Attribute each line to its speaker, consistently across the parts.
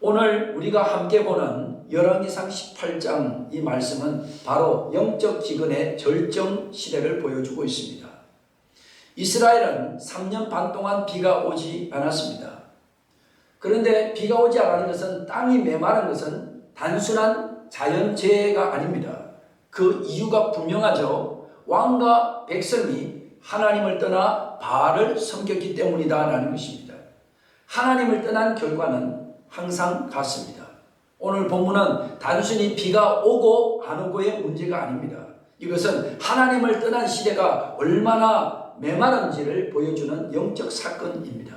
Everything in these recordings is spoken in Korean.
Speaker 1: 오늘 우리가 함께 보는 열왕기상 18장 이 말씀은 바로 영적 기근의 절정 시대를 보여주고 있습니다. 이스라엘은 3년 반 동안 비가 오지 않았습니다. 그런데 비가 오지 않은 것은, 땅이 메마른 것은 단순한 자연재해가 아닙니다. 그 이유가 분명하죠. 왕과 백성이 하나님을 떠나 바알을 섬겼기 때문이다라는 것입니다. 하나님을 떠난 결과는 항상 같습니다. 오늘 본문은 단순히 비가 오고 안 오고의 문제가 아닙니다. 이것은 하나님을 떠난 시대가 얼마나 메마른지를 보여주는 영적 사건입니다.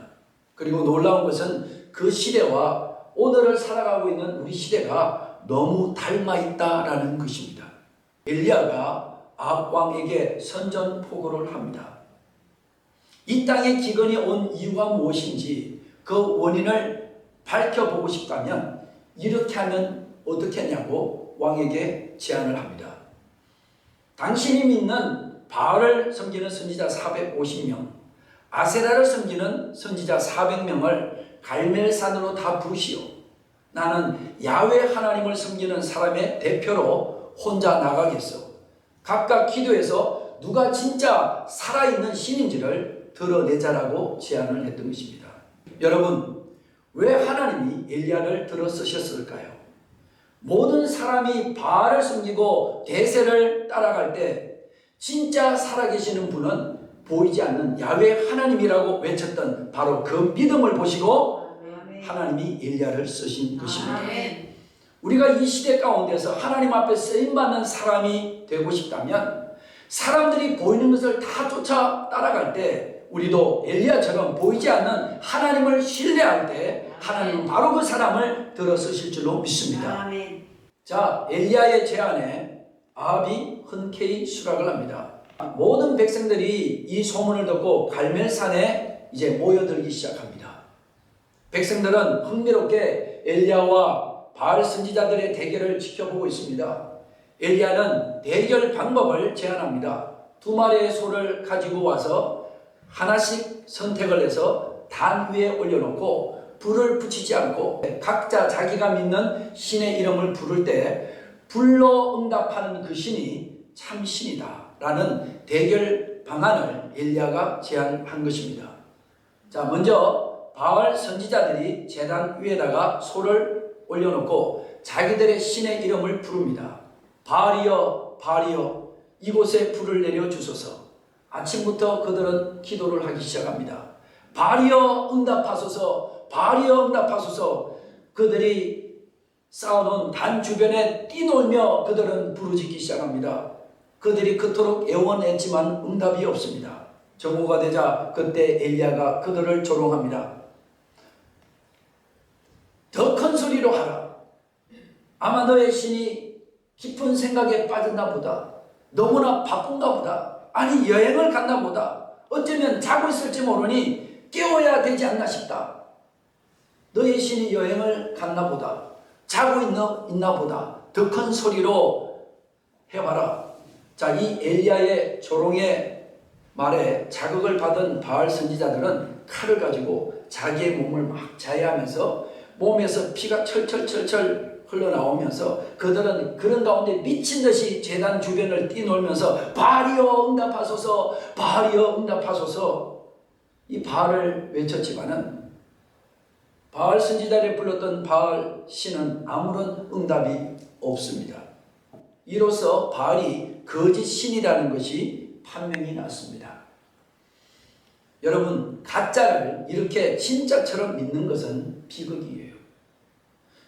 Speaker 1: 그리고 놀라운 것은 그 시대와 오늘을 살아가고 있는 우리 시대가 너무 닮아 있다라는 것입니다. 엘리야가 아합 왕에게 선전포고를 합니다. 이 땅에 기근이 온 이유가 무엇인지 그 원인을 밝혀보고 싶다면 이렇게 하면 어떻게 하냐고 왕에게 제안을 합니다. 당신이 믿는 바알을 섬기는 선지자 450명, 아세라를 섬기는 선지자 400명을 갈멜산으로 다 부르시오. 나는 야훼 하나님을 섬기는 사람의 대표로 혼자 나가겠소. 각각 기도해서 누가 진짜 살아있는 신인지를 드러내자라고 제안을 했던 것입니다. 여러분, 왜 하나님이 엘리야를 들어 쓰셨을까요? 모든 사람이 바알을 섬기고 데셀을 따라갈 때 진짜 살아계시는 분은 보이지 않는 야훼 하나님이라고 외쳤던 바로 그 믿음을 보시고 하나님이 엘리야를 쓰신 것입니다. 우리가 이 시대 가운데서 하나님 앞에 쓰임받는 사람이 되고 싶다면 사람들이 보이는 것을 다 쫓아 따라갈 때 우리도 엘리야처럼 보이지 않는 하나님을 신뢰할 때 하나님은 바로 그 사람을 들어 쓰실 줄로 믿습니다. 자, 엘리야의 제안에 아합이 흔쾌히 수락을 합니다. 모든 백성들이 이 소문을 듣고 갈멜산에 이제 모여들기 시작합니다. 백성들은 흥미롭게 엘리야와 바알 선지자들의 대결을 지켜보고 있습니다. 엘리야는 대결 방법을 제안합니다. 2마리의 소를 가지고 와서 하나씩 선택을 해서 단 위에 올려놓고 불을 붙이지 않고 각자 자기가 믿는 신의 이름을 부를 때 불로 응답하는 그 신이 참 신이다 라는 대결 방안을 엘리야가 제안한 것입니다. 자, 먼저 바알 선지자들이 제단 위에다가 소를 올려놓고 자기들의 신의 이름을 부릅니다. 바알이여 바알이여 이곳에 불을 내려 주소서. 아침부터 그들은 기도를 하기 시작합니다. 바알이여 응답하소서, 바알이여 응답하소서. 그들이 쌓아놓은 단 주변에 뛰놀며 그들은 부르짖기 시작합니다. 그들이 그토록 애원했지만 응답이 없습니다. 정오가 되자 그때 엘리야가 그들을 조롱합니다. 더 큰 소리로 하라. 아마 너의 신이 깊은 생각에 빠졌나 보다. 너무나 바쁜가 보다. 아니 여행을 갔나 보다. 어쩌면 자고 있을지 모르니 깨워야 되지 않나 싶다. 너의 신이 여행을 갔나 보다. 자고 있나 보다. 더 큰 소리로 해봐라. 자, 이 엘리야의 조롱의 말에 자극을 받은 바알 선지자들은 칼을 가지고 자기의 몸을 막 자해하면서 몸에서 피가 철철철철 흘러나오면서 그들은 그런 가운데 미친 듯이 제단 주변을 뛰놀면서 바알이여 응답하소서, 바알이여 응답하소서. 이 바알을 외쳤지만은 바알 선지자를 불렀던 바알 신은 아무런 응답이 없습니다. 이로써 바알이 거짓 신이라는 것이 판명이 났습니다. 여러분, 가짜를 이렇게 진짜처럼 믿는 것은 비극이에요.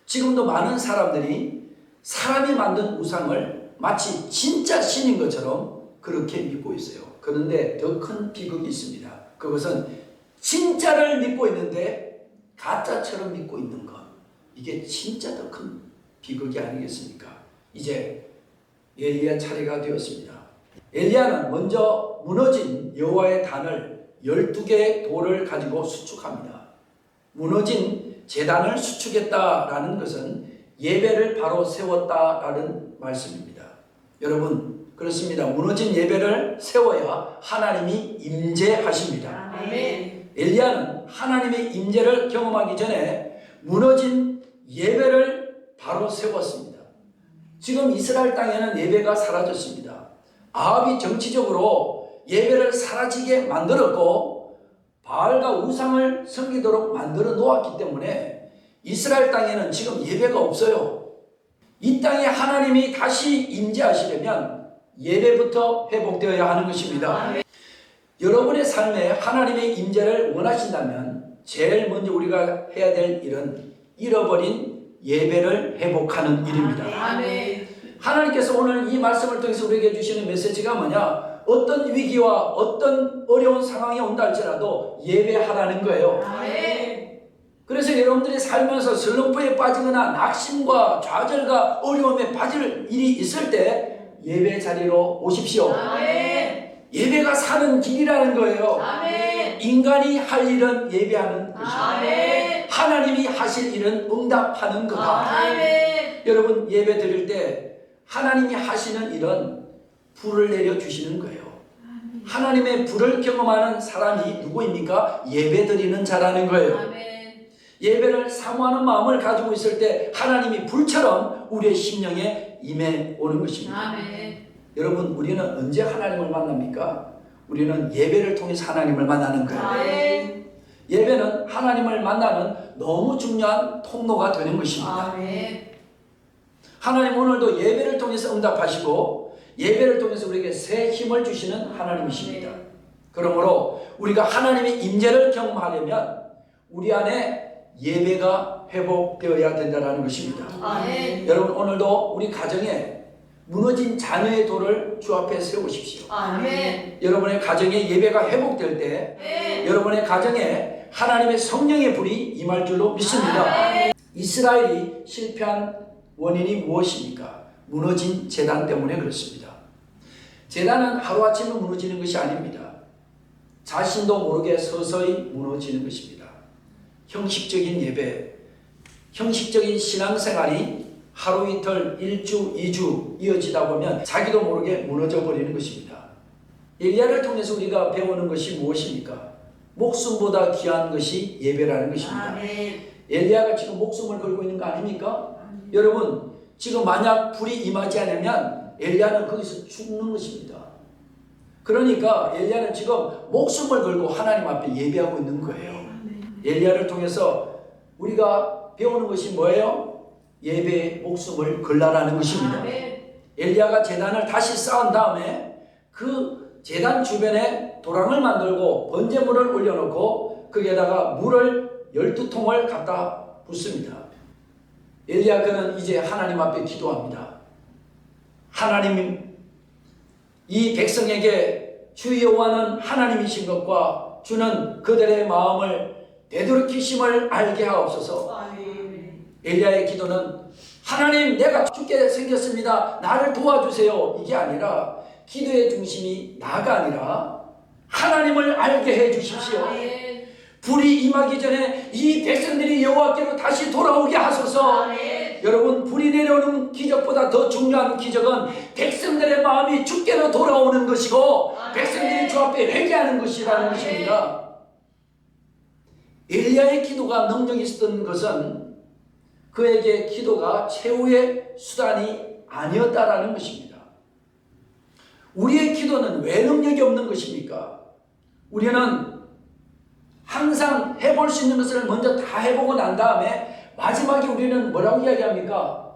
Speaker 1: 지금도 많은 사람들이 사람이 만든 우상을 마치 진짜 신인 것처럼 그렇게 믿고 있어요. 그런데 더 큰 비극이 있습니다. 그것은 진짜를 믿고 있는데 가짜처럼 믿고 있는 것. 이게 진짜 더 큰 비극이 아니겠습니까? 이제 엘리야 차례가 되었습니다. 엘리야는 먼저 무너진 여호와의 단을 12개의 돌을 가지고 수축합니다. 무너진 제단을 수축했다라는 것은 예배를 바로 세웠다라는 말씀입니다. 여러분, 그렇습니다. 무너진 예배를 세워야 하나님이 임재하십니다.
Speaker 2: 아멘.
Speaker 1: 엘리야는 하나님의 임재를 경험하기 전에 무너진 예배를 바로 세웠습니다. 지금 이스라엘 땅에는 예배가 사라졌습니다. 아합이 정치적으로 예배를 사라지게 만들었고 바알과 우상을 섬기도록 만들어 놓았기 때문에 이스라엘 땅에는 지금 예배가 없어요. 이 땅에 하나님이 다시 임재하시려면 예배부터 회복되어야 하는 것입니다. 여러분의 삶에 하나님의 임재를 원하신다면 제일 먼저 우리가 해야 될 일은 잃어버린 예배를 회복하는 일입니다. 하나님께서 오늘 이 말씀을 통해서 우리에게 주시는 메시지가 뭐냐? 어떤 위기와 어떤 어려운 상황이 온다 할지라도 예배하라는 거예요. 그래서 여러분들이 살면서 슬럼프에 빠지거나 낙심과 좌절과 어려움에 빠질 일이 있을 때 예배 자리로 오십시오. 예배가 사는 길이라는 거예요. 인간이 할 일은 예배하는 것입니다. 하나님이 하실 일은 응답하는 거다. 여러분 예배 드릴 때 하나님이 하시는 일은 불을 내려주시는 거예요. 하나님의 불을 경험하는 사람이 누구입니까? 예배 드리는 자라는 거예요. 예배를 사모하는 마음을 가지고 있을 때 하나님이 불처럼 우리의 심령에 임해 오는 것입니다. 여러분 우리는 언제 하나님을 만납니까? 우리는 예배를 통해서 하나님을 만나는 거예요. 예배는 하나님을 만나는 너무 중요한 통로가 되는 것입니다. 하나님 오늘도 예배를 통해서 응답하시고 예배를 통해서 우리에게 새 힘을 주시는 하나님이십니다. 그러므로 우리가 하나님의 임재를 경험하려면 우리 안에 예배가 회복되어야 된다는 것입니다. 여러분 오늘도 우리 가정에 무너진 자녀의 돌을 주 앞에 세우십시오. 여러분의 가정에 예배가 회복될 때 여러분의 가정에 하나님의 성령의 불이 임할 줄로 믿습니다. 이스라엘이 실패한 원인이 무엇입니까? 무너진 제단 때문에 그렇습니다. 제단은 하루아침에 무너지는 것이 아닙니다. 자신도 모르게 서서히 무너지는 것입니다. 형식적인 예배, 형식적인 신앙생활이 하루 이틀, 1주, 2주 이어지다 보면 자기도 모르게 무너져 버리는 것입니다. 엘리야를 통해서 우리가 배우는 것이 무엇입니까? 목숨보다 귀한 것이 예배라는 것입니다. 엘리야가 지금 목숨을 걸고 있는 거 아닙니까? 여러분 지금 만약 불이 임하지 않으면 엘리야는 거기서 죽는 것입니다. 그러니까 엘리야는 지금 목숨을 걸고 하나님 앞에 예배하고 있는 거예요. 엘리야를 통해서 우리가 배우는 것이 뭐예요? 예배의 목숨을 걸라라는 것입니다. 엘리야가 제단을 다시 쌓은 다음에 그 제단 주변에 도랑을 만들고 번제물을 올려놓고 거기에다가 물을 12통을 갖다 붓습니다. 엘리야 그는 이제 하나님 앞에 기도합니다. 하나님 이 백성에게 주 여호와는 하나님이신 것과 주는 그들의 마음을 되돌이키심을 알게 하옵소서. 엘리야의 기도는 하나님 내가 죽게 생겼습니다. 나를 도와주세요. 이게 아니라 기도의 중심이 나가 아니라 하나님을 알게 해 주십시오. 불이 임하기 전에 이 백성들이 여호와께로 다시 돌아오게 하소서. 여러분 불이 내려오는 기적보다 더 중요한 기적은 백성들의 마음이 주께로 돌아오는 것이고 백성들이 주 앞에 회개하는 것이라는 것입니다. 엘리야의 기도가 능력이 있었던 것은 그에게 기도가 최후의 수단이 아니었다라는 것입니다. 우리의 기도는 왜 능력이 없는 것입니까? 우리는 항상 해볼 수 있는 것을 먼저 다 해보고 난 다음에 마지막에 우리는 뭐라고 이야기합니까?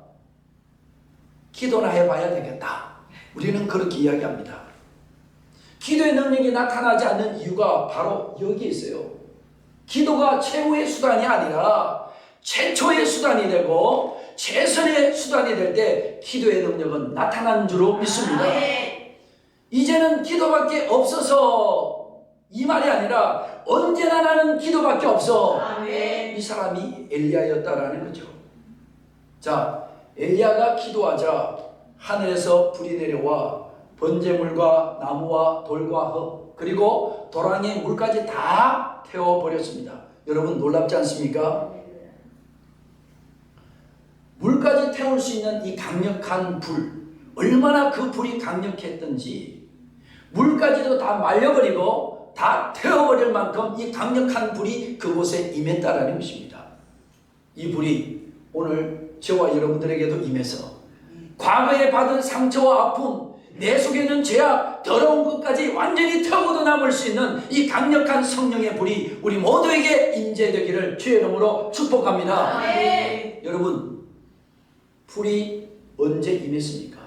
Speaker 1: 기도나 해봐야 되겠다. 우리는 그렇게 이야기합니다. 기도의 능력이 나타나지 않는 이유가 바로 여기에 있어요. 기도가 최후의 수단이 아니라 최초의 수단이 되고 최선의 수단이 될 때 기도의 능력은 나타나는 줄로 믿습니다. 이제는 기도밖에 없어서 이 말이 아니라 언제나 나는 기도밖에 없어. 이 사람이 엘리야였다라는 거죠. 자, 엘리야가 기도하자 하늘에서 불이 내려와 번제물과 나무와 돌과 흙 그리고 도랑의 물까지 다 태워버렸습니다. 여러분 놀랍지 않습니까? 물까지 태울 수 있는 이 강력한 불, 얼마나 그 불이 강력했던지 물까지도 다 말려버리고 다 태워버릴 만큼 이 강력한 불이 그곳에 임했다라는 것입니다. 이 불이 오늘 저와 여러분들에게도 임해서 과거에 받은 상처와 아픔, 내 속에 있는 죄악, 더러운 것까지 완전히 터고도 남을 수 있는 이 강력한 성령의 불이 우리 모두에게 임재되기를 주의 이름으로 축복합니다. 여러분, 불이 언제 임했습니까?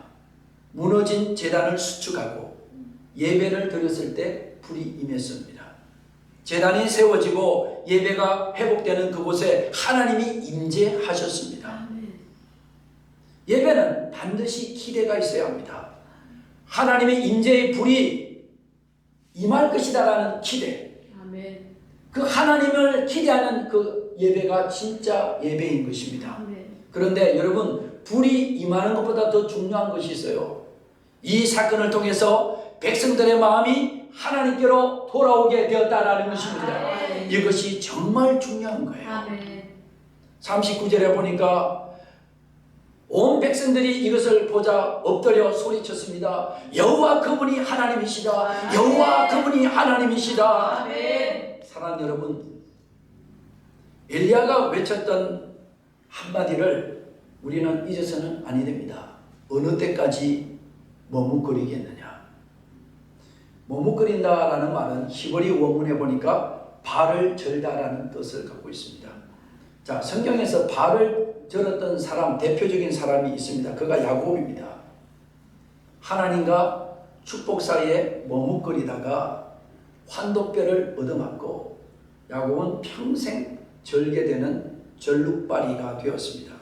Speaker 1: 무너진 제단을 수축하고 예배를 드렸을 때 불이 임했습니다. 제단이 세워지고 예배가 회복되는 그곳에 하나님이 임재하셨습니다. 예배는 반드시 기대가 있어야 합니다. 하나님의 임재의 불이 임할 것이다라는 기대. 그 하나님을 기대하는 그 예배가 진짜 예배인 것입니다. 그런데 여러분, 불이 임하는 것보다 더 중요한 것이 있어요. 이 사건을 통해서 백성들의 마음이 하나님께로 돌아오게 되었다라는 것입니다. 이것이 정말 중요한 거예요. 39절에 보니까 온 백성들이 이것을 보자 엎드려 소리쳤습니다. 여호와 그분이 하나님이시다. 여호와 그분이 하나님이시다. 사랑하는 여러분, 엘리야가 외쳤던 한마디를 우리는 잊어서는 아니 됩니다. 어느 때까지 머뭇거리겠느냐. 머뭇거린다라는 말은 히브리 원문에 보니까 발을 절다라는 뜻을 갖고 있습니다. 자, 성경에서 발을 절었던 사람, 대표적인 사람이 있습니다. 그가 야곱입니다. 하나님과 축복 사이에 머뭇거리다가 환도뼈를 얻어맞고 야곱은 평생 절개되는 절룩발이가 되었습니다.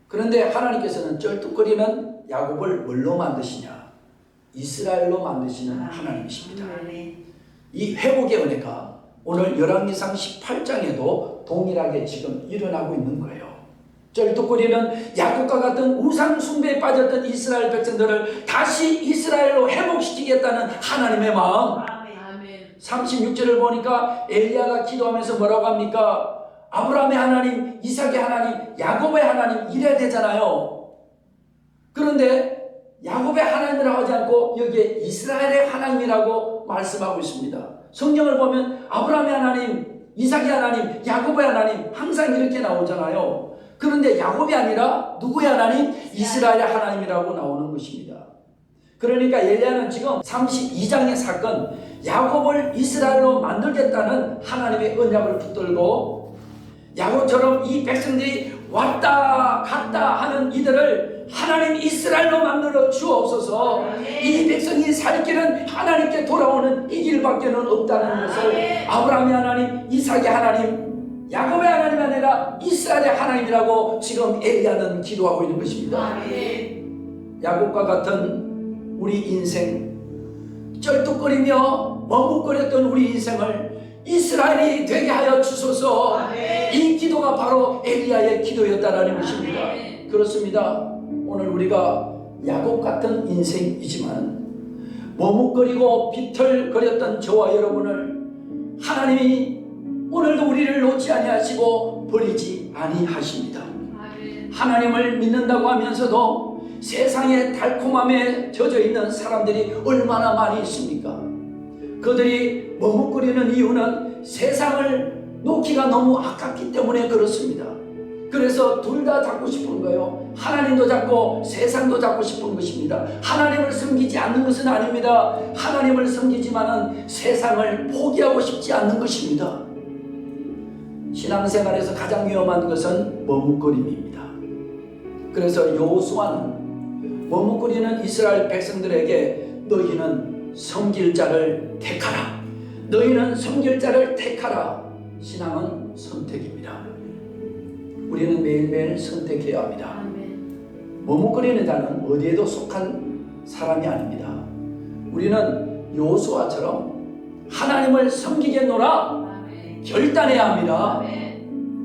Speaker 1: 그런데 하나님께서는 쩔뚝거리는 야곱을 뭘로 만드시냐? 이스라엘로 만드시는 하나님이십니다. 이 회복의 은혜가 오늘 열왕기상 18장에도 동일하게 지금 일어나고 있는 거예요. 쩔뚝거리는 야곱과 같은 우상 숭배에 빠졌던 이스라엘 백성들을 다시 이스라엘로 회복시키겠다는 하나님의 마음. 36절을 보니까 엘리야가 기도하면서 뭐라고 합니까? 아브라함의 하나님, 이삭의 하나님, 야곱의 하나님 이래야 되잖아요. 그런데 야곱의 하나님이라고 하지 않고 여기에 이스라엘의 하나님이라고 말씀하고 있습니다. 성경을 보면 아브라함의 하나님, 이삭의 하나님, 야곱의 하나님 항상 이렇게 나오잖아요. 그런데 야곱이 아니라 누구의 하나님? 이스라엘의 하나님이라고 나오는 것입니다. 그러니까 엘리야는 지금 32장의 사건, 야곱을 이스라엘로 만들겠다는 하나님의 언약을 붙들고 야곱처럼 이 백성들이 왔다 갔다 하는 이들을 하나님 이스라엘로 만들어 주옵소서. 이 백성이 살 길은 하나님께 돌아오는 이 길밖에 없다는 것을 아브라함의 하나님, 이삭의 하나님, 야곱의 하나님이 아니라 이스라엘의 하나님이라고 지금 엘리야는 기도하고 있는 것입니다. 야곱과 같은 우리 인생, 쩔뚝거리며 머뭇거렸던 우리 인생을 이스라엘이 되게 하여 주소서. 이 기도가 바로 엘리야의 기도였다라는 것입니다. 그렇습니다. 오늘 우리가 야곱 같은 인생이지만 머뭇거리고 비틀거렸던 저와 여러분을 하나님이 오늘도 우리를 놓지 아니하시고 버리지 아니하십니다. 하나님을 믿는다고 하면서도 세상의 달콤함에 젖어 있는 사람들이 얼마나 많이 있습니까? 그들이 머뭇거리는 이유는 세상을 놓기가 너무 아깝기 때문에 그렇습니다. 그래서 둘 다 잡고 싶은 거예요. 하나님도 잡고 세상도 잡고 싶은 것입니다. 하나님을 섬기지 않는 것은 아닙니다. 하나님을 섬기지만은 세상을 포기하고 싶지 않는 것입니다. 신앙생활에서 가장 위험한 것은 머뭇거림입니다. 그래서 여호수아는 머뭇거리는 이스라엘 백성들에게 너희는 섬길 자를 택하라. 너희는 섬길 자를 택하라. 신앙은 선택입니다. 우리는 매일매일 선택해야 합니다. 머뭇거리는 자는 어디에도 속한 사람이 아닙니다. 우리는 여호수아처럼 하나님을 섬기겠노라 결단해야 합니다.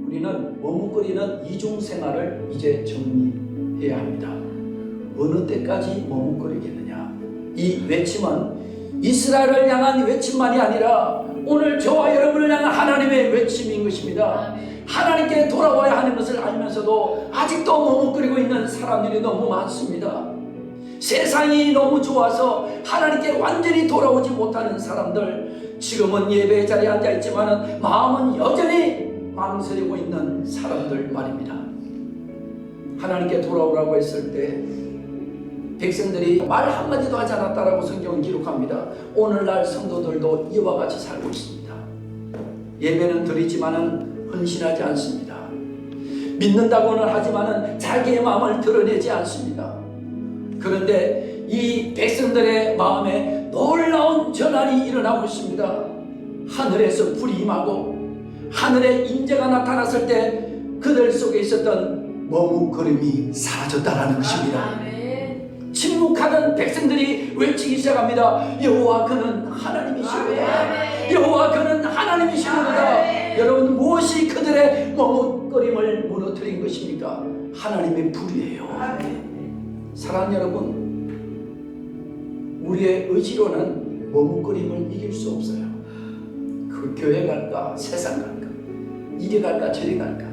Speaker 1: 우리는 머뭇거리는 이중생활을 이제 정리해야 합니다. 어느 때까지 머뭇거리겠느냐. 이 외침은 이스라엘을 향한 외침만이 아니라 오늘 저와 여러분을 향한 하나님의 외침인 것입니다. 하나님께 돌아와야 하는 것을 알면서도 아직도 머뭇거리고 있는 사람들이 너무 많습니다. 세상이 너무 좋아서 하나님께 완전히 돌아오지 못하는 사람들, 지금은 예배의 자리에 앉아있지만 마음은 여전히 망설이고 있는 사람들 말입니다. 하나님께 돌아오라고 했을 때 백성들이 말 한마디도 하지 않았다라고 성경은 기록합니다. 오늘날 성도들도 이와 같이 살고 있습니다. 예배는 드리지만은 헌신하지 않습니다. 믿는다고는 하지만은 자기의 마음을 드러내지 않습니다. 그런데 이 백성들의 마음에 놀라운 전환이 일어나고 있습니다. 하늘에서 불이 임하고 하늘의 임재가 나타났을 때 그들 속에 있었던 머뭇거림이 사라졌다라는 것입니다. 침묵하던 백성들이 외치기 시작합니다. 여호와 그는 하나님이시로다. 여호와 그는 하나님이시로다. 여러분, 무엇이 그들의 머뭇거림을 무너뜨린 것입니까? 하나님의 불이에요. 사랑하는 여러분, 우리의 의지로는 머뭇거림을 이길 수 없어요. 그 교회 갈까 세상 갈까, 이리 갈까 저리 갈까,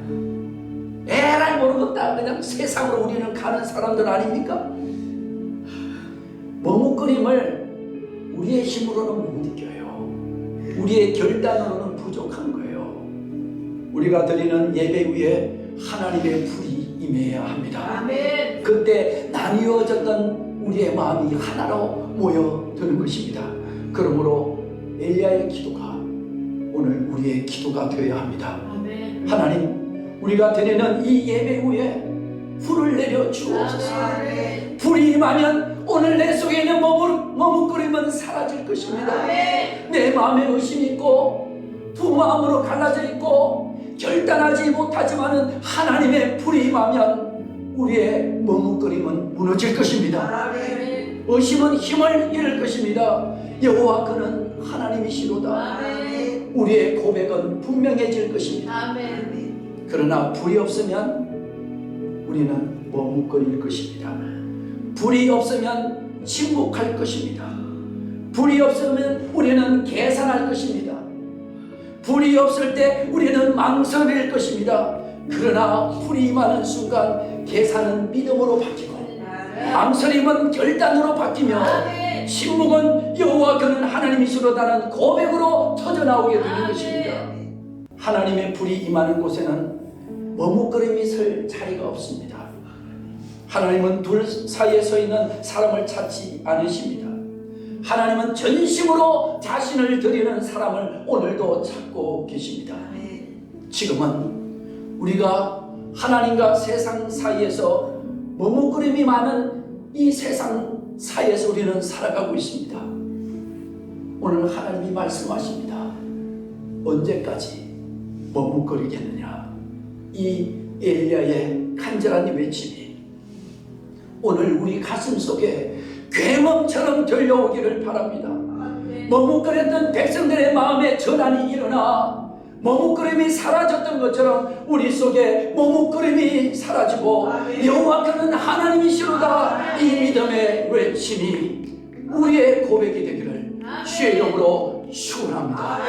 Speaker 1: 에라이 모르겠다 그냥 세상으로 우리는 가는 사람들 아닙니까? 머뭇거림을 우리의 힘으로는 못 이겨요. 우리의 결단으로는 부족한 거예요. 우리가 드리는 예배 위에 하나님의 불이 임해야 합니다. 아멘. 그때 나뉘어졌던 우리의 마음이 하나로 모여드는 것입니다. 그러므로 엘리야의 기도가 오늘 우리의 기도가 되어야 합니다. 아멘. 하나님, 우리가 드리는 이 예배 위에 불을 내려 주옵소서. 불이 임하면 오늘 내 속에 있는 머뭇거림은 사라질 것입니다. 내 마음에 의심이 있고 두 마음으로 갈라져 있고 결단하지 못하지만은 하나님의 불이 임하면 우리의 머뭇거림은 무너질 것입니다. 의심은 힘을 잃을 것입니다. 여호와 그는 하나님이시로다. 우리의 고백은 분명해질 것입니다. 그러나 불이 없으면 우리는 머뭇거릴 것입니다. 불이 없으면 침묵할 것입니다. 불이 없으면 우리는 계산할 것입니다. 불이 없을 때 우리는 망설일 것입니다. 그러나 불이 임하는 순간 계산은 믿음으로 바뀌고 망설임은 결단으로 바뀌며 침묵은 여호와 그는 하나님이시로다는 고백으로 터져나오게 되는 것입니다. 하나님의 불이 임하는 곳에는 머뭇거림이 설 자리가 없습니다. 하나님은 둘 사이에 서 있는 사람을 찾지 않으십니다. 하나님은 전심으로 자신을 드리는 사람을 오늘도 찾고 계십니다. 지금은 우리가 하나님과 세상 사이에서 머뭇거림이 많은 이 세상 사이에서 우리는 살아가고 있습니다. 오늘 하나님이 말씀하십니다. 언제까지 머뭇거리겠느냐? 이 엘리야의 간절한 외침이 오늘 우리 가슴 속에 괴멈처럼 들려오기를 바랍니다. 머뭇거렸던 백성들의 마음에 전환이 일어나 머뭇거림이 사라졌던 것처럼 우리 속에 머뭇거림이 사라지고 여호와 그는 하나님이시로다, 이 믿음의 외침이 우리의 고백이 되기를 주의 이름으로 축원합니다.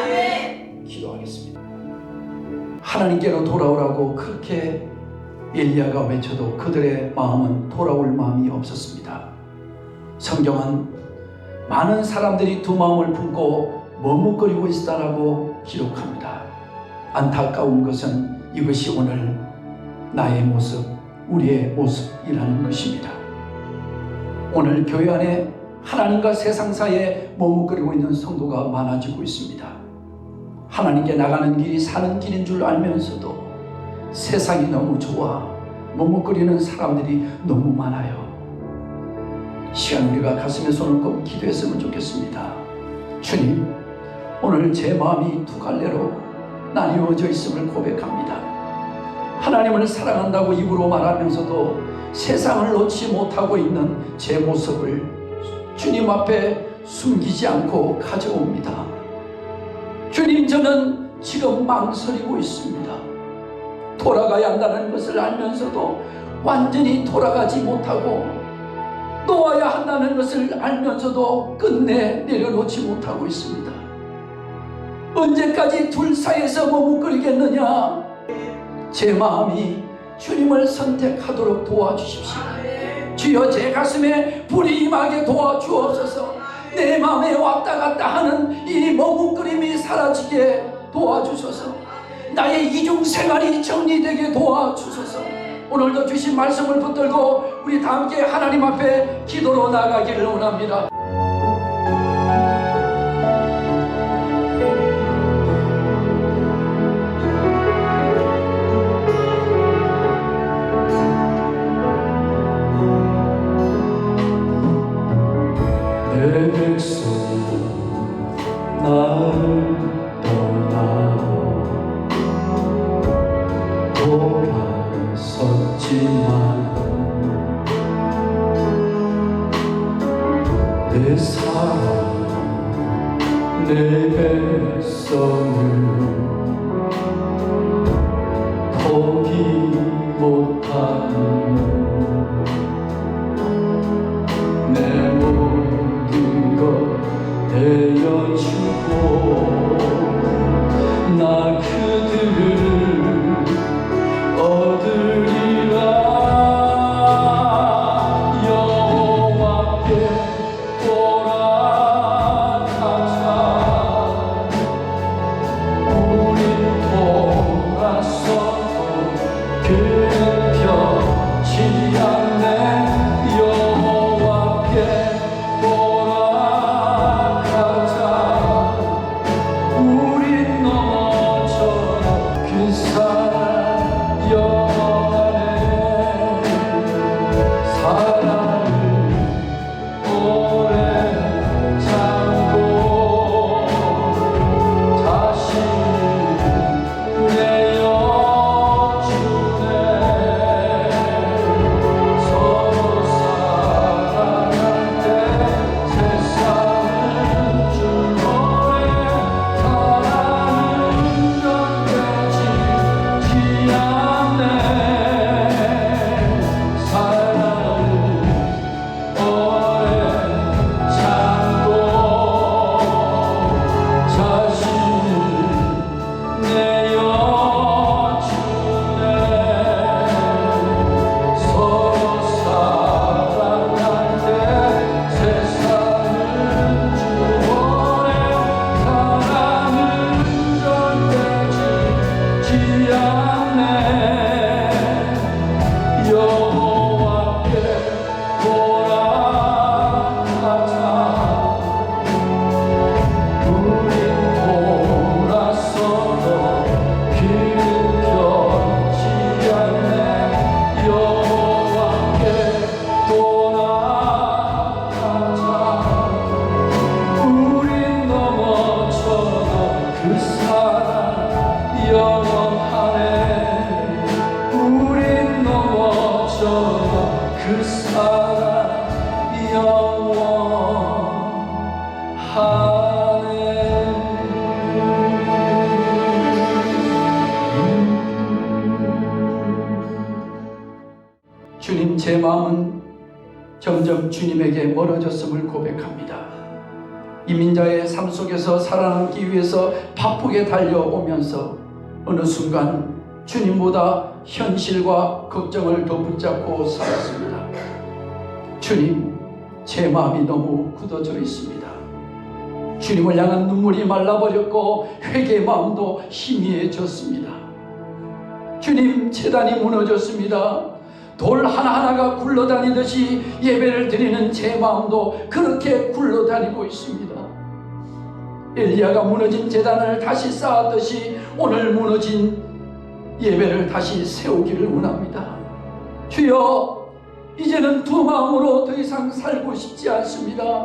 Speaker 1: 기도하겠습니다. 하나님께로 돌아오라고 그렇게 엘리야가 외쳐도 그들의 마음은 돌아올 마음이 없었습니다. 성경은 많은 사람들이 두 마음을 품고 머뭇거리고 있다라고 기록합니다. 안타까운 것은 이것이 오늘 나의 모습, 우리의 모습이라는 것입니다. 오늘 교회 안에 하나님과 세상 사이에 머뭇거리고 있는 성도가 많아지고 있습니다. 하나님께 나가는 길이 사는 길인 줄 알면서도 세상이 너무 좋아 머뭇거리는 사람들이 너무 많아요. 시간 우리가 가슴에 손을 꼽고 기도했으면 좋겠습니다. 주님, 오늘 제 마음이 두 갈래로 나뉘어져 있음을 고백합니다. 하나님을 사랑한다고 입으로 말하면서도 세상을 놓지 못하고 있는 제 모습을 주님 앞에 숨기지 않고 가져옵니다. 주님, 저는 지금 망설이고 있습니다. 돌아가야 한다는 것을 알면서도 완전히 돌아가지 못하고 놓아야 한다는 것을 알면서도 끝내 내려놓지 못하고 있습니다. 언제까지 둘 사이에서 머뭇거리겠느냐? 제 마음이 주님을 선택하도록 도와주십시오. 주여, 제 가슴에 불이 임하게 도와주옵소서. 내 마음에 왔다 갔다 하는 이 머뭇거림이 사라지게 도와주소서. 나의 이중생활이 정리되게 도와주소서. 오늘도 주신 말씀을 붙들고 우리 다 함께 하나님 앞에 기도로 나가기를 원합니다.
Speaker 2: 내 백성 나를 떠나 돌아섰지만 내 사랑 내 백성을 포기 못하는 내 모든 것 내어주고 나 그들을 얻으리라. 여호와께 돌아가자. 우린 돌아서도 그는 변치 않네. 여호와께 돌아가자. 우린 넘어져 그 사랑 영원해. 사랑을 오래 참고 자신을 내어주네. 서로 사랑할 때 세상을 주노래. 사랑은 변되지 않네. 사랑을 오래 참고 자신을 내어주네. 서로 사랑할 때 세상을 주오래. 사랑은 변되지 않네. 여호와께 돌아가자. 우린 돌아서도 그는 변치 않네. 여호와께 돌아가자. 우린 넘어져도 그 사랑 영원하네. 우린 넘어져도 그 사랑 영원하네.
Speaker 1: 주님, 제 마음은 점점 주님에게 멀어졌음을 고백합니다. 이민자의 삶 속에서 살아남기 위해서 바쁘게 달려오면서 어느 순간 주님보다 현실과 걱정을 더 붙잡고 살았습니다. 주님, 제 마음이 너무 굳어져 있습니다. 주님을 향한 눈물이 말라버렸고 회개의 마음도 희미해졌습니다. 주님, 제단이 무너졌습니다. 돌 하나하나가 굴러다니듯이 예배를 드리는 제 마음도 그렇게 굴러다니고 있습니다. 엘리야가 무너진 제단을 다시 쌓았듯이 오늘 무너진 예배를 다시 세우기를 원합니다. 주여, 이제는 두 마음으로 더 이상 살고 싶지 않습니다.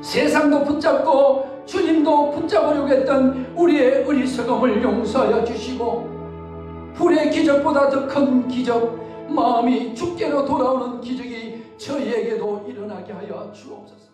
Speaker 1: 세상도 붙잡고 주님도 붙잡으려고 했던 우리의 어리석음을 용서하여 주시고 불의 기적보다 더 큰 기적, 마음이 주께로 돌아오는 기적이 저희에게도 일어나게 하여 주옵소서.